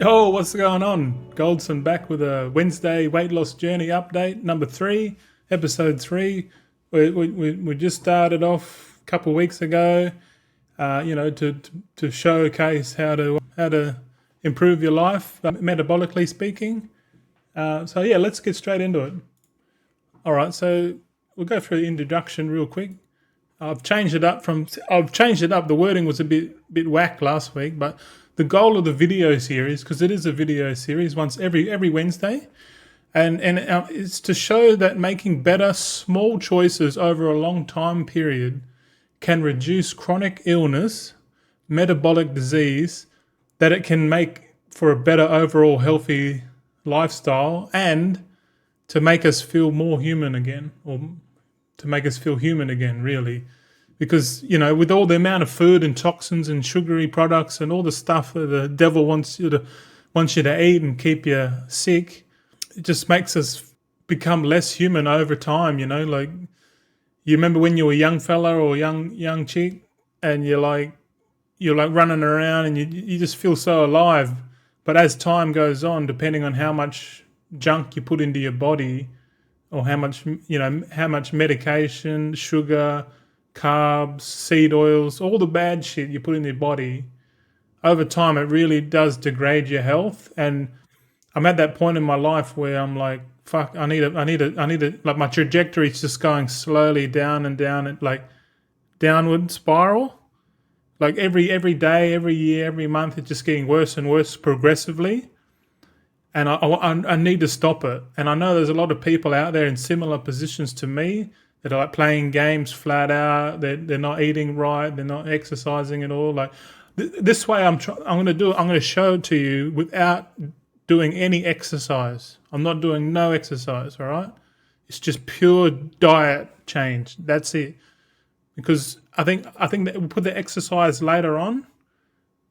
Oh, what's going on? Goldson back with a Wednesday weight loss journey update, number 3, episode 3. We just started off a couple of weeks ago, to showcase how to improve your life, metabolically speaking. So yeah, let's get straight into it. All right, so we'll go through the introduction real quick. I've changed it up. The wording was a bit whack last week, but the goal of the video series, because it is a video series, once every Wednesday, and it's to show that making better small choices over a long time period can reduce chronic illness, metabolic disease, that it can make for a better overall healthy lifestyle, and to make us feel more human again, or to make us feel human again, really. Because, with all the amount of food and toxins and sugary products and all the stuff that the devil wants you to eat and keep you sick, it just makes us become less human over time, Like, you remember when you were a young fella or young chick, and you're like running around and you just feel so alive. But as time goes on, depending on how much junk you put into your body, or how much medication, sugar, carbs, seed oils, all the bad shit you put in your body, over time it really does degrade your health. And I'm at that point in my life where I'm like, fuck, I need a like, my trajectory is just going slowly down and down, like downward spiral. Like every day, every year, every month, it's just getting worse and worse progressively. And I need to stop it. And I know there's a lot of people out there in similar positions to me that are like playing games flat out. They're not eating right. They're not exercising at all. Like this way, I'm going to show it to you without doing any exercise. I'm not doing no exercise. All right, it's just pure diet change. That's it. Because I think that we'll put the exercise later on,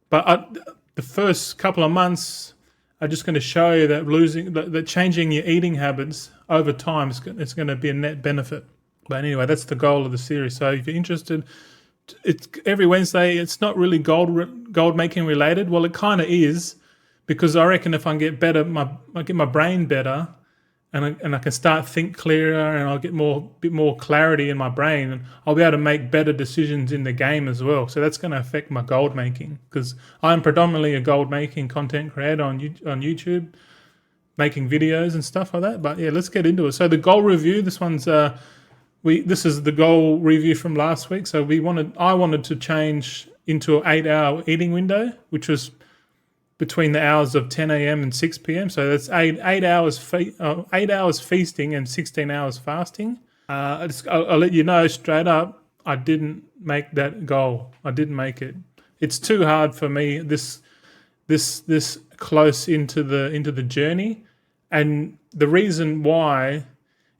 but the first couple of months, I'm just going to show you that changing your eating habits over time it's going to be a net benefit. But anyway, that's the goal of the series. So if you're interested, it's every Wednesday. It's not really gold making related. Well, it kind of is, because I reckon if I get better, I get my brain better, and I can start think clearer, and I'll get bit more clarity in my brain, and I'll be able to make better decisions in the game as well. So that's going to affect my gold making, because I'm predominantly a gold making content creator on YouTube, making videos and stuff like that. But yeah, let's get into it. So the goal review, this is the goal review from last week. So I wanted to change into an 8-hour eating window, which was between the hours of 10 a.m. and 6 p.m. So that's 8 hours feasting and 16 hours fasting. I'll let you know straight up, I didn't make that goal. I didn't make it. It's too hard for me this close into the journey, and the reason why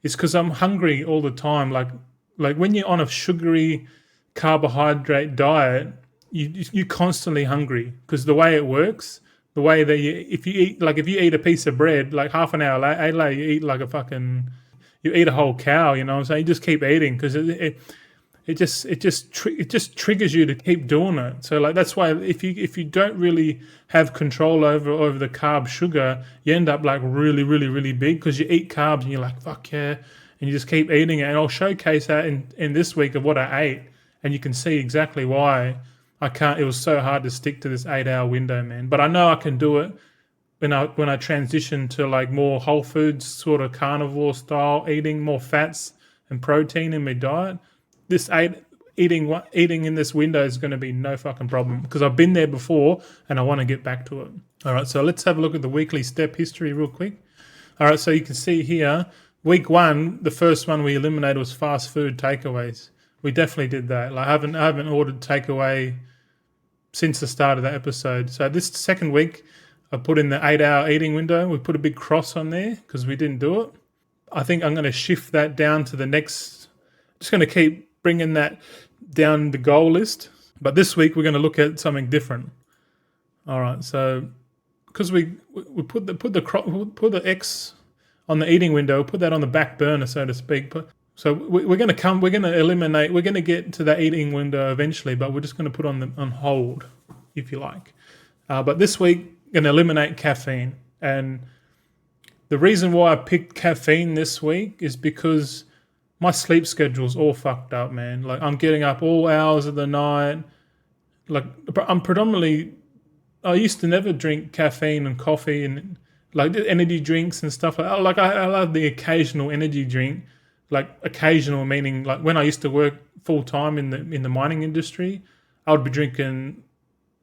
is because I'm hungry all the time. Like when you're on a sugary carbohydrate diet, you're constantly hungry, because the way it works. The way that if you eat a piece of bread, like half an hour later, you eat you eat a whole cow. You know what I'm saying? You just keep eating, because it just triggers you to keep doing it. So like that's why if you don't really have control over the carb sugar, you end up like really really really big, because you eat carbs and you're like, fuck yeah, and you just keep eating it. And I'll showcase that in this week of what I ate, and you can see exactly why. It was so hard to stick to this 8-hour window, man. But I know I can do it when I transition to like more whole foods, sort of carnivore style eating, more fats and protein in my diet. This eating in this window is going to be no fucking problem, because I've been there before and I want to get back to it. All right, so let's have a look at the weekly step history real quick. All right, so you can see here, week 1, the first one we eliminated was fast food takeaways. We definitely did that. Like I haven't ordered takeaway since the start of that episode. So this second week, I put in the 8-hour eating window. We put a big cross on there because we didn't do it. I think I'm going to shift that down to the next. Just going to keep bringing that down the goal list. But this week we're going to look at something different. All right. So because we put the X on the eating window, put that on the back burner, so to speak. So we're going to get to that eating window eventually, but we're just going to put on hold, if you like. But this week, going to eliminate caffeine. And the reason why I picked caffeine this week is because my sleep schedule's all fucked up, man. Like I'm getting up all hours of the night. Like I'm predominantly, I used to never drink caffeine and coffee and like energy drinks and stuff like that. Like I love the occasional energy drink, like occasional meaning like when I used to work full time in the mining industry, I would be drinking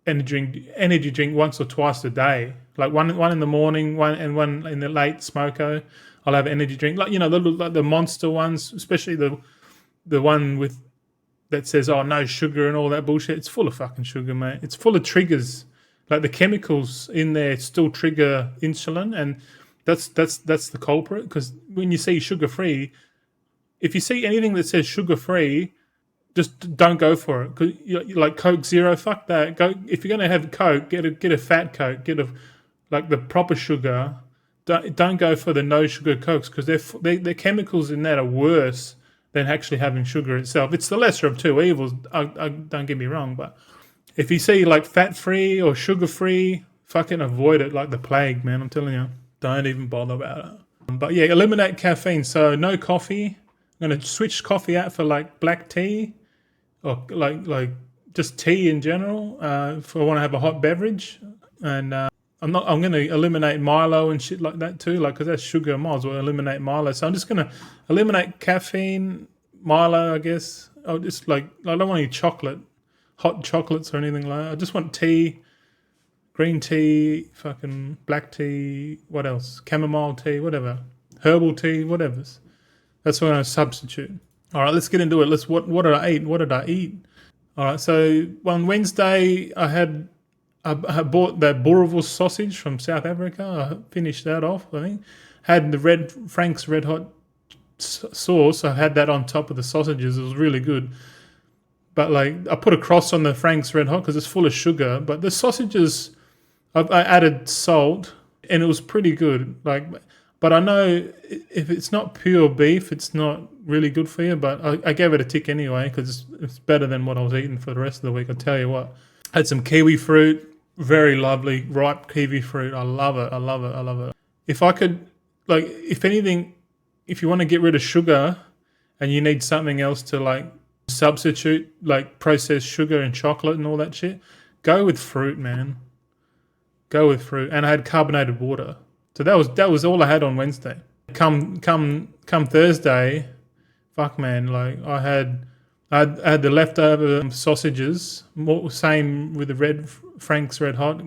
energy drink once or twice a day. Like one in the morning, one in the late smoko. I'll have energy drink, like the monster ones, especially the one with that says no sugar and all that bullshit. It's full of fucking sugar, mate. It's full of triggers. Like the chemicals in there still trigger insulin, and that's the culprit. Because when you see sugar free, if you see anything that says sugar free, just don't go for it. Cause like Coke Zero, fuck that. Go if you're gonna have Coke, get a fat Coke, get like the proper sugar. Don't go for the no sugar Cokes because their chemicals in that are worse than actually having sugar itself. It's the lesser of two evils. I don't get me wrong, but if you see like fat free or sugar free, fucking avoid it like the plague, man. I'm telling you, don't even bother about it. But yeah, eliminate caffeine. So no coffee. I'm gonna switch coffee out for like black tea or like just tea in general. If I want to have a hot beverage, and I'm going to eliminate Milo and shit like that too, like because that's sugar. I might as well eliminate Milo. So I'm just going to eliminate caffeine, Milo, I guess. I'll just I don't want any hot chocolates or anything like that. I just want tea, green tea, fucking black tea. What else? Chamomile tea, whatever. Herbal tea, whatever. That's what I'm going to substitute. All right, let's get into it. What did I eat? What did I eat? All right, so on Wednesday I bought that Boerewors sausage from South Africa. I finished that off, I think. Had the Frank's Red Hot sauce. I had that on top of the sausages. It was really good. But like I put a cross on the Frank's Red Hot because it's full of sugar. But the sausages, I added salt and it was pretty good. But I know if it's not pure beef, it's not really good for you. But I gave it a tick anyway because it's better than what I was eating for the rest of the week. I tell you what. Had some kiwi fruit. Very lovely, ripe kiwi fruit. I love it. I love it. I love it. If I could, if anything, if you want to get rid of sugar and you need something else to substitute, like processed sugar and chocolate and all that shit, go with fruit, man. Go with fruit. And I had carbonated water. So that was all I had on Wednesday. Come Thursday, fuck man, I had the leftover sausages, same with the Frank's Red Hot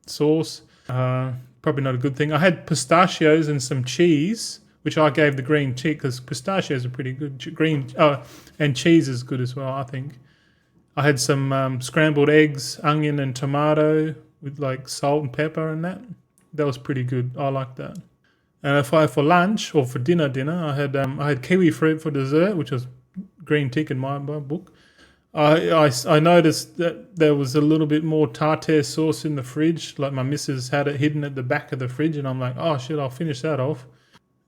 sauce. Probably not a good thing. I had pistachios and some cheese, which I gave the green tick because pistachios are pretty good. And cheese is good as well, I think. I had some scrambled eggs, onion and tomato with salt and pepper and that. That was pretty good. I like that. And for lunch or for dinner, I had kiwi fruit for dessert, which was green tick in my book. I noticed that there was a little bit more tartare sauce in the fridge. Like my missus had it hidden at the back of the fridge, and I'm like, oh shit, I'll finish that off.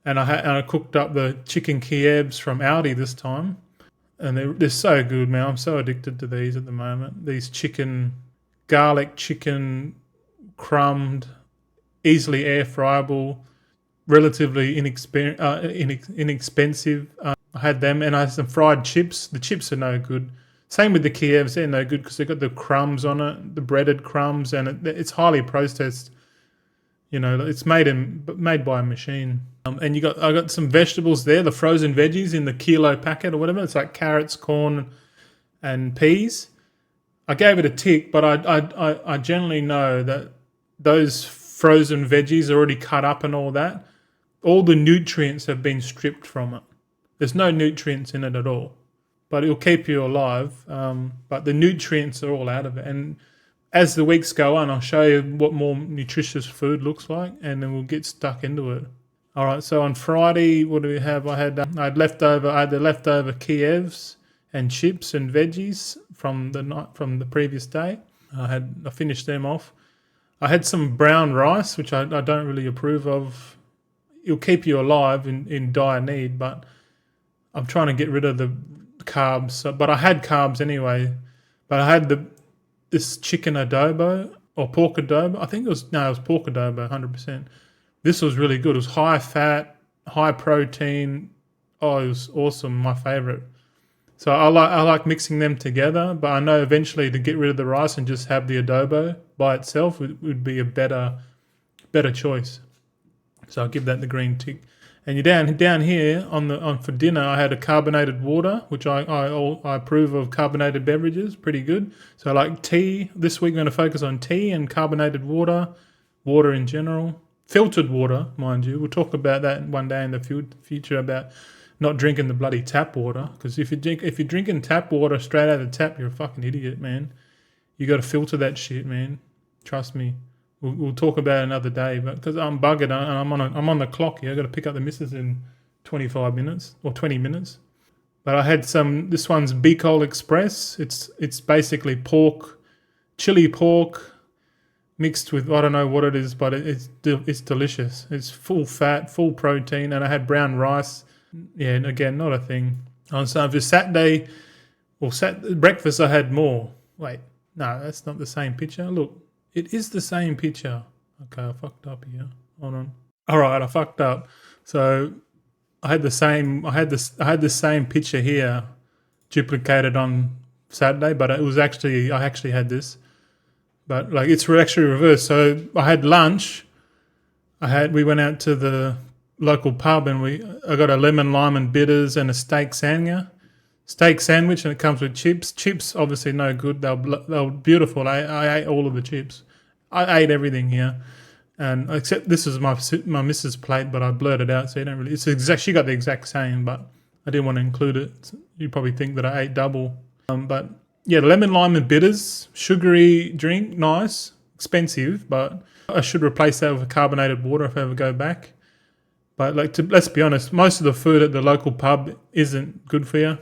And I cooked up the chicken Kievs from Aldi this time, and they're so good, man. I'm so addicted to these at the moment. These garlic chicken, crumbed, easily air fryable, relatively inexpensive. I had them, and I had some fried chips. The chips are no good. Same with the Kievs, they're no good because they've got the crumbs on it, the breaded crumbs, and it's highly processed. It's made by a machine. And I got some vegetables there, the frozen veggies in the kilo packet or whatever. It's like carrots, corn, and peas. I gave it a tick, but I generally know that those frozen veggies are already cut up and all that. All the nutrients have been stripped from it. There's no nutrients in it at all. But it'll keep you alive. But the nutrients are all out of it. And as the weeks go on, I'll show you what more nutritious food looks like, and then we'll get stuck into it. All right, so on Friday, what do we have? I had the leftover Kievs and chips and veggies from the previous day. I finished them off. I had some brown rice, which I don't really approve of. It'll keep you alive in dire need, but I'm trying to get rid of the carbs. But I had carbs anyway. But I had this chicken adobo, or pork adobo. I think it was pork adobo, 100%. This was really good. It was high fat, high protein. Oh, it was awesome. My favorite. So I like mixing them together, but I know eventually to get rid of the rice and just have the adobo by itself would be a better choice. So I'll give that the green tick. And you're down here on for dinner. I had a carbonated water, which I approve of carbonated beverages, pretty good. So I like tea. This week I'm going to focus on tea and carbonated water in general, filtered water, mind you. We'll talk about that one day in the future about not drinking the bloody tap water. Because if you're drinking tap water straight out of the tap, you're a fucking idiot, man. You got to filter that shit, man. Trust me. We'll talk about it another day, but because I'm buggered and I'm on the clock here, I've got to pick up the missus in 25 minutes or 20 minutes. But I had this one's Bicol Express. It's basically chili pork mixed with, I don't know what it is, but it's delicious. It's full fat, full protein, and I had brown rice. Yeah, and again, not a thing. So for Saturday or breakfast, I had more. Wait, no, that's not the same picture. Look. It is the same picture. Okay, I fucked up here. Hold on. All right, I fucked up. So I had the same picture here duplicated on Saturday, but I actually had this. But like it's actually reversed. So I had lunch. We went out to the local pub and I got a lemon, lime and bitters and a steak sandwich, and it comes with chips. Chips, obviously no good. They were beautiful. I ate all of the chips. I ate everything here, and except this is my missus' plate, but I blurred it out, so you don't really. She got the exact same, but I didn't want to include it. You probably think that I ate double. But yeah, lemon, lime, and bitters, sugary drink, nice, expensive, but I should replace that with carbonated water if I ever go back. But let's be honest, most of the food at the local pub isn't good for you.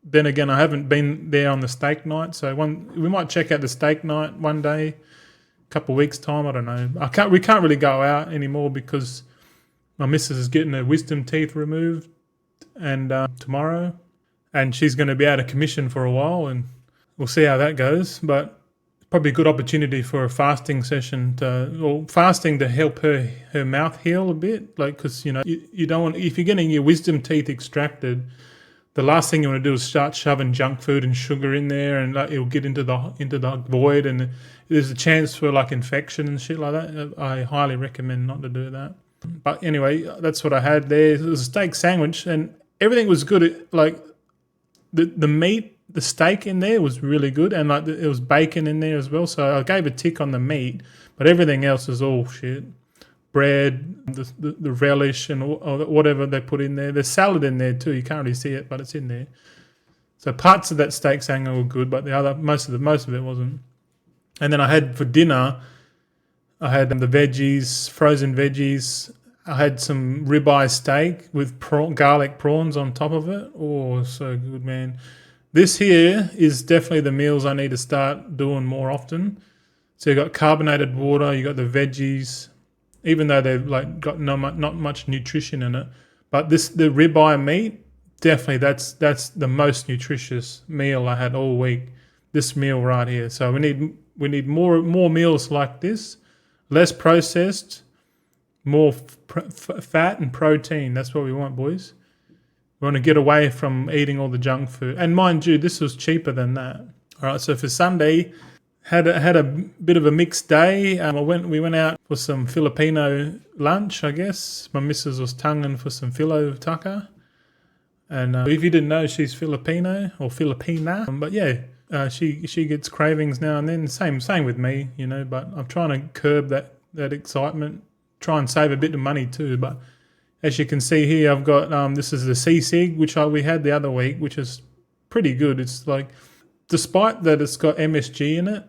Then again, I haven't been there on the steak night, so we might check out the steak night one day, a couple of weeks' time. I don't know. We can't really go out anymore because my missus is getting her wisdom teeth removed, and tomorrow, and she's going to be out of commission for a while, and we'll see how that goes. But probably a good opportunity for a fasting session fasting to help her mouth heal a bit, like because you don't want, if you're getting your wisdom teeth extracted. The last thing you want to do is start shoving junk food and sugar in there, and it'll get into the void, and there's a chance for like infection and shit like that. I highly recommend not to do that. But anyway, that's what I had there. It was a steak sandwich, and everything was good. Like the meat, the steak in there was really good, and like it was bacon in there as well. So I gave a tick on the meat, but everything else is all shit. Bread, the relish, and whatever they put in there. There's salad in there too. You can't really see it, but it's in there. So parts of that steak sandwich were good, but most of it wasn't. And then I had for dinner, I had the veggies, frozen veggies. I had some ribeye steak with garlic prawns on top of it. Oh, so good, man. This here is definitely the meals I need to start doing more often. So you got carbonated water, you got the veggies. Even though they've like got not much nutrition in it, but the ribeye meat, definitely that's the most nutritious meal I had all week. This meal right here. So we need more meals like this, less processed, more fat and protein. That's what we want, boys. We want to get away from eating all the junk food. And mind you, this was cheaper than that. All right. So for Sunday. Had a bit of a mixed day. We went out for some Filipino lunch, I guess. My missus was tonguing for some filo tucker. And if you didn't know, she's Filipino or Filipina. But yeah, she gets cravings now and then. Same with me, but I'm trying to curb that excitement. Try and save a bit of money too. But as you can see here, I've got, this is the C-Sig, which we had the other week, which is pretty good. It's like, despite that it's got MSG in it,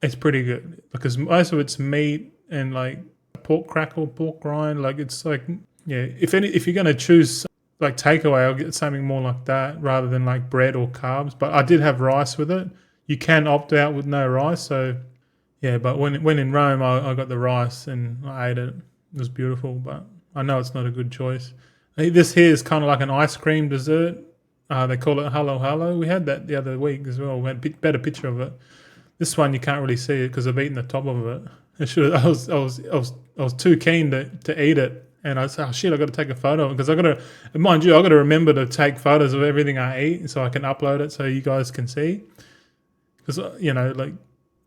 it's pretty good because most of it's meat and like pork crackle, pork rind. Like it's like, yeah, if you're going to choose like takeaway, I'll get something more like that rather than like bread or carbs. But I did have rice with it. You can opt out with no rice. So yeah, but when in Rome, I got the rice and I ate it. It was beautiful, but I know it's not a good choice. This here is kind of like an ice cream dessert. They call it Hello Hello. We had that the other week as well. We had a better picture of it. This one you can't really see it because I've eaten the top of it. I was too keen to eat it, and I said, "Oh shit, I got to take a photo because I got to, mind you, I got to remember to take photos of everything I eat so I can upload it so you guys can see." Because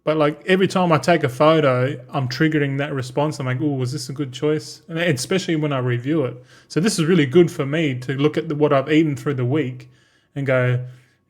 but like every time I take a photo, I'm triggering that response. I'm like, "Oh, was this a good choice?" And especially when I review it. So this is really good for me to look at what I've eaten through the week and go,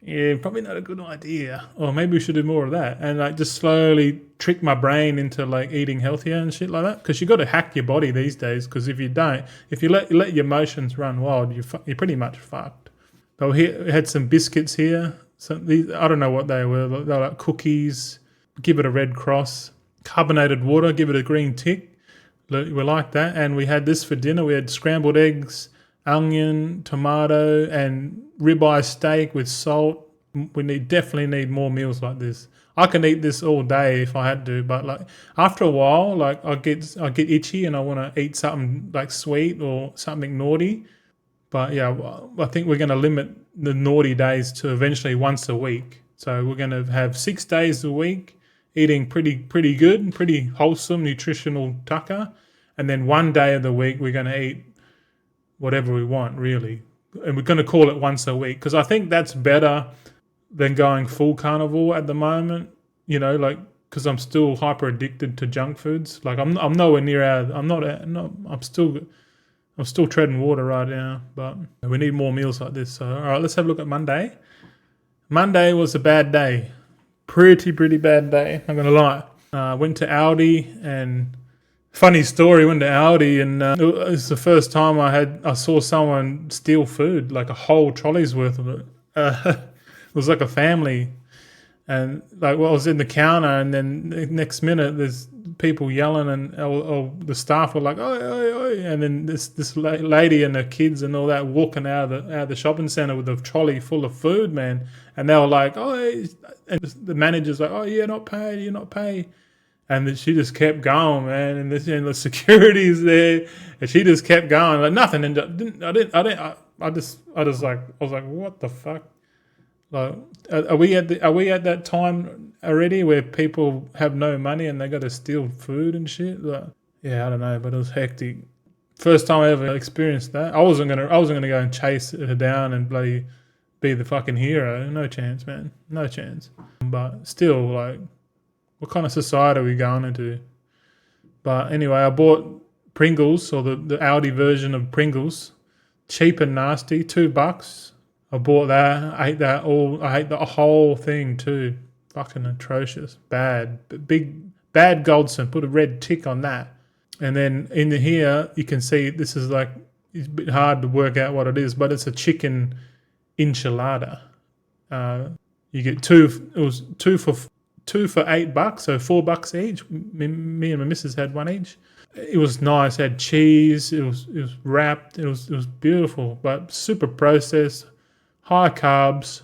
yeah, probably not a good idea. Or maybe we should do more of that. And like just slowly trick my brain into like eating healthier and shit like that. Because you got to hack your body these days. Because if you don't, if you let your emotions run wild, you're pretty much fucked. But we had some biscuits here. I don't know what they were. They were like cookies. Give it a red cross. Carbonated water. Give it a green tick. We like that. And we had this for dinner. We had scrambled eggs, onion, tomato, and ribeye steak with salt. We definitely need more meals like this. I can eat this all day if I had to, but like after a while, like I get itchy and I want to eat something like sweet or something naughty. But yeah, I think we're going to limit the naughty days to eventually once a week. So we're going to have 6 days a week eating pretty good, pretty wholesome, nutritional tucker, and then one day of the week we're going to eat whatever we want, really. And we're going to call it once a week because I think that's better than going full carnivore at the moment, like because I'm still hyper addicted to junk foods. Like I'm nowhere near I'm still treading water right now, but we need more meals like this. So all right, let's have a look at Monday. Monday was a bad day, pretty bad day. I'm gonna lie. Went to Aldi and. Funny story, went to Aldi and it was the first time I saw someone steal food, like a whole trolley's worth of it. It was like a family. And like, I was in the counter and then the next minute there's people yelling and the staff were like, oi, oi, oi. And then this lady and her kids and all that walking out of the shopping centre with a trolley full of food, man. And they were like, oh, and the manager's like, oh, you're not paid. And then she just kept going, man, and the security's there, and she just kept going like nothing. And I was like, what the fuck? Like, are we at that time already where people have no money and they got to steal food and shit? Like, yeah, I don't know, but it was hectic. First time I ever experienced that. I wasn't gonna go and chase her down and bloody be the fucking hero. No chance, man. No chance. But still, like. What kind of society are we going into? But anyway, I bought Pringles, or the Aldi version of Pringles, cheap and nasty, $2. I bought that. I ate that all. I ate the whole thing too. Fucking atrocious. Bad. Bad Goldson. Put a red tick on that. And then in here, you can see this is like, it's a bit hard to work out what it is, but it's a chicken enchilada. You get two. It was two for $8, so $4 each. Me and my missus had one each. It was nice. It had cheese. It was wrapped. It was beautiful, but super processed, high carbs.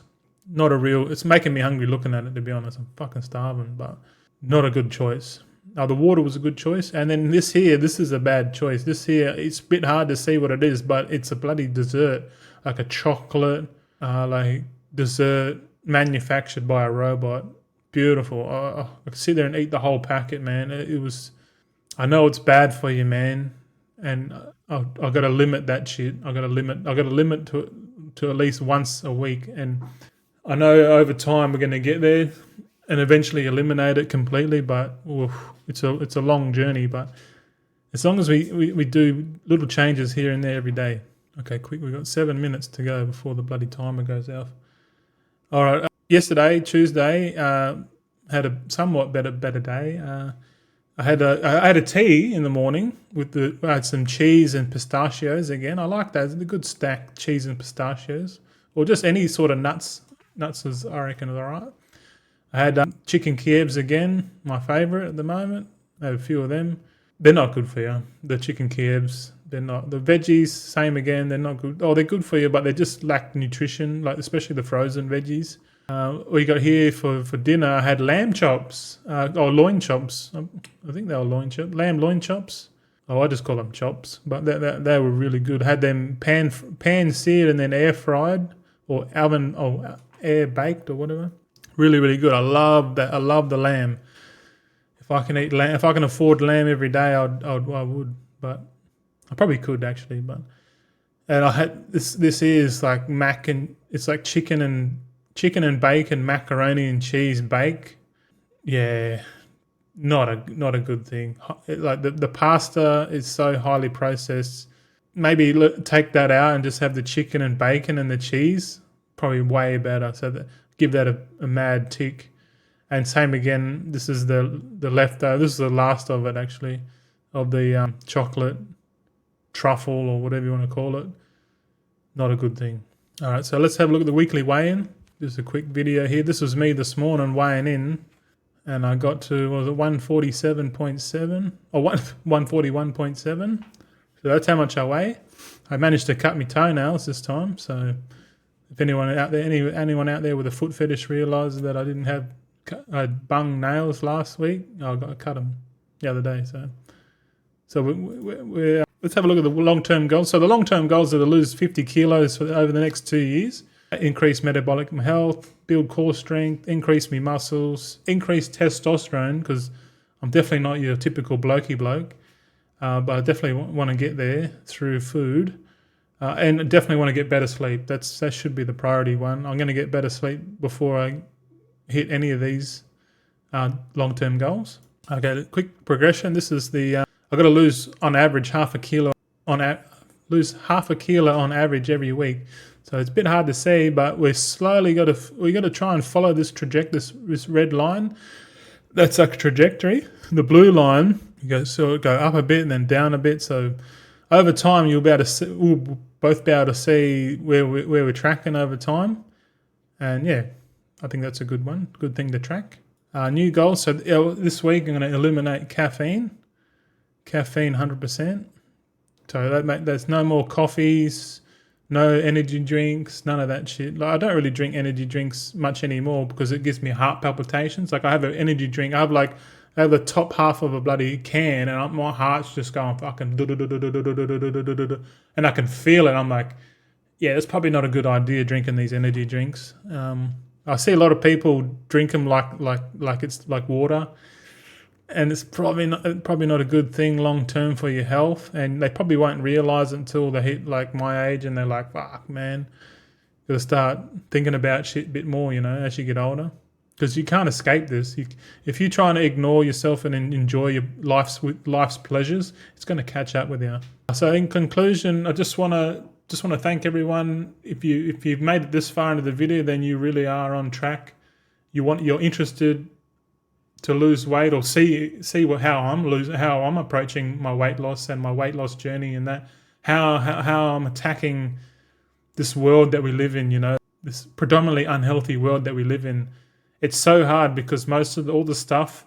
Not a real. It's making me hungry looking at it. To be honest, I'm fucking starving, but not a good choice. The water was a good choice, and then this is a bad choice. This here, it's a bit hard to see what it is, but it's a bloody dessert, like a chocolate, like dessert manufactured by a robot. Beautiful. I could sit there and eat the whole packet, man. It was. I know it's bad for you, man, and I got to limit that shit. I got to limit to at least once a week, and I know over time we're going to get there and eventually eliminate it completely. But it's a long journey. But as long as we do little changes here and there every day. Okay, quick. We've got 7 minutes to go before the bloody timer goes off. All right. Yesterday, Tuesday, had a somewhat better day. I had a tea in the morning I had some cheese and pistachios again. I like that. It's a good stack, cheese and pistachios, or just any sort of nuts. Nuts is, I reckon, is all right. I had chicken Kievs again, my favourite at the moment. I have a few of them. They're not good for you. The chicken Kievs, they're not. The veggies, same again. They're not good. Oh, they're good for you, but they just lack nutrition, like especially the frozen veggies. We got here for dinner. I had lamb chops, or loin chops. I think they were loin chops, lamb loin chops. Oh, I just call them chops, but they were really good. Had them pan seared and then air fried, or oven, or air baked, or whatever. Really, really good. I love that. I love the lamb. If I can eat lamb, if I can afford lamb every day, I would. But I probably could actually. But and I had this. This is like mac and it's like chicken and bacon, macaroni and cheese bake. Yeah, not a good thing. Like the pasta is so highly processed. Maybe take that out and just have the chicken and bacon and the cheese. Probably way better. So give that a mad tick. And same again. This is the leftover. This is the last of it actually, of the chocolate truffle or whatever you want to call it. Not a good thing. All right, so let's have a look at the weekly weigh-in. Just a quick video here. This was me this morning weighing in, and I got to, what was it, 147.7 or 141.7. So that's how much I weigh. I managed to cut my toenails this time. So if anyone out there, anyone out there with a foot fetish realizes that I didn't have, I bung nails last week, I cut them the other day. So we're let's have a look at the long-term goals. So the long-term goals are to lose 50 kilos over the next 2 years, increase metabolic health, build core strength, increase me muscles, increase testosterone, because I'm definitely not your typical blokey bloke, but I definitely want to get there through food, and definitely want to get better sleep. That should be the priority one. I'm going to get better sleep before I hit any of these long-term goals. Okay, quick progression. This is the I've got to lose on average half a kilo on average every week. So it's a bit hard to see, but we got to try and follow this this red line. That's a trajectory. The blue line go up a bit and then down a bit. So over time we'll both be able to see where we're tracking over time. And yeah, I think that's a good one. Good thing to track. New goals. So this week I'm going to eliminate caffeine. Caffeine 100%. So there's no more coffees, no energy drinks, none of that shit. Like I don't really drink energy drinks much anymore because it gives me heart palpitations. Like I have an energy drink, I have the top half of a bloody can, and my heart's just going fucking and I can feel it. I'm like, yeah, it's probably not a good idea drinking these energy drinks. I see a lot of people drink them like it's like water. And it's probably not a good thing long term for your health, and they probably won't realize it until they hit like my age, and they're like, "Fuck, man, gotta start thinking about shit a bit more," as you get older, because you can't escape this. If you're trying to ignore yourself and enjoy your life's pleasures, it's going to catch up with you. So, in conclusion, I just want to thank everyone. If you've made it this far into the video, then you really are on track. You're interested to lose weight or see how I'm approaching my weight loss and my weight loss journey, and that how I'm attacking this world that we live in, this predominantly unhealthy world that we live in. It's so hard because most of all the stuff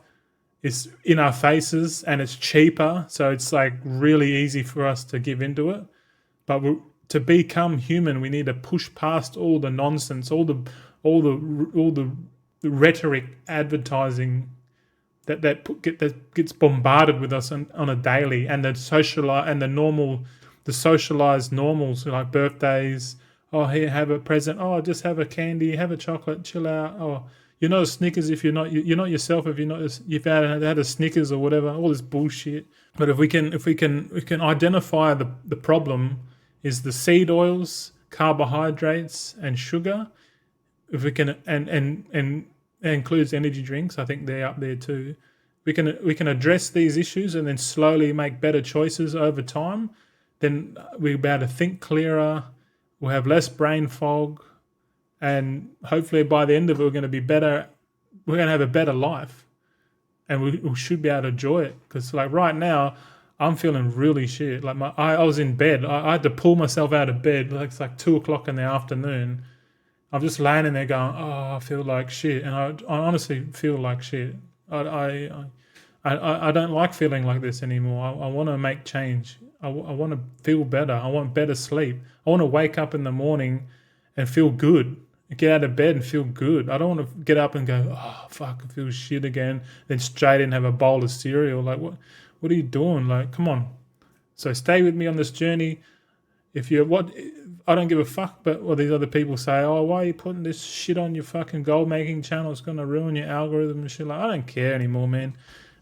is in our faces and it's cheaper, so it's like really easy for us to give into it. But to become human, we need to push past all the nonsense, all the rhetoric, advertising that gets bombarded with us on a daily, and the socialized normals like birthdays. Oh, here, have a present. Oh, just have a candy, have a chocolate, chill out. Oh, you're not a Snickers if you're not yourself. If you've had a Snickers or whatever. All this bullshit. But if we can identify the problem is the seed oils, carbohydrates, and sugar. If we can and it includes energy drinks. I think they're up there too. We can address these issues and then slowly make better choices over time. Then we'll be able to think clearer. We'll have less brain fog, and hopefully by the end of it, we're going to be better. We're going to have a better life, and we should be able to enjoy it. Because like right now, I'm feeling really shit. Like I was in bed. I had to pull myself out of bed. It's like 2:00 in the afternoon. I'm just laying in there going, oh, I feel like shit. And I honestly feel like shit. I don't like feeling like this anymore. I want to make change. I want to feel better. I want better sleep. I want to wake up in the morning and feel good. Get out of bed and feel good. I don't want to get up and go, oh, fuck, I feel shit again. Then straight in have a bowl of cereal. Like, what are you doing? Like, come on. So stay with me on this journey. If you what, I don't give a fuck. But what these other people say, oh, why are you putting this shit on your fucking gold making channel? It's gonna ruin your algorithm and shit. Like, I don't care anymore, man.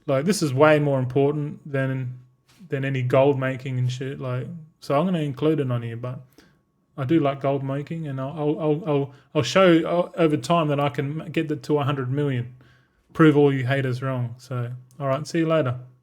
Like, this is way more important than any gold making and shit. Like, so I'm gonna include it on here, but I do like gold making, and I'll show over time that I can get it to 100 million. Prove all you haters wrong. So, all right, see you later.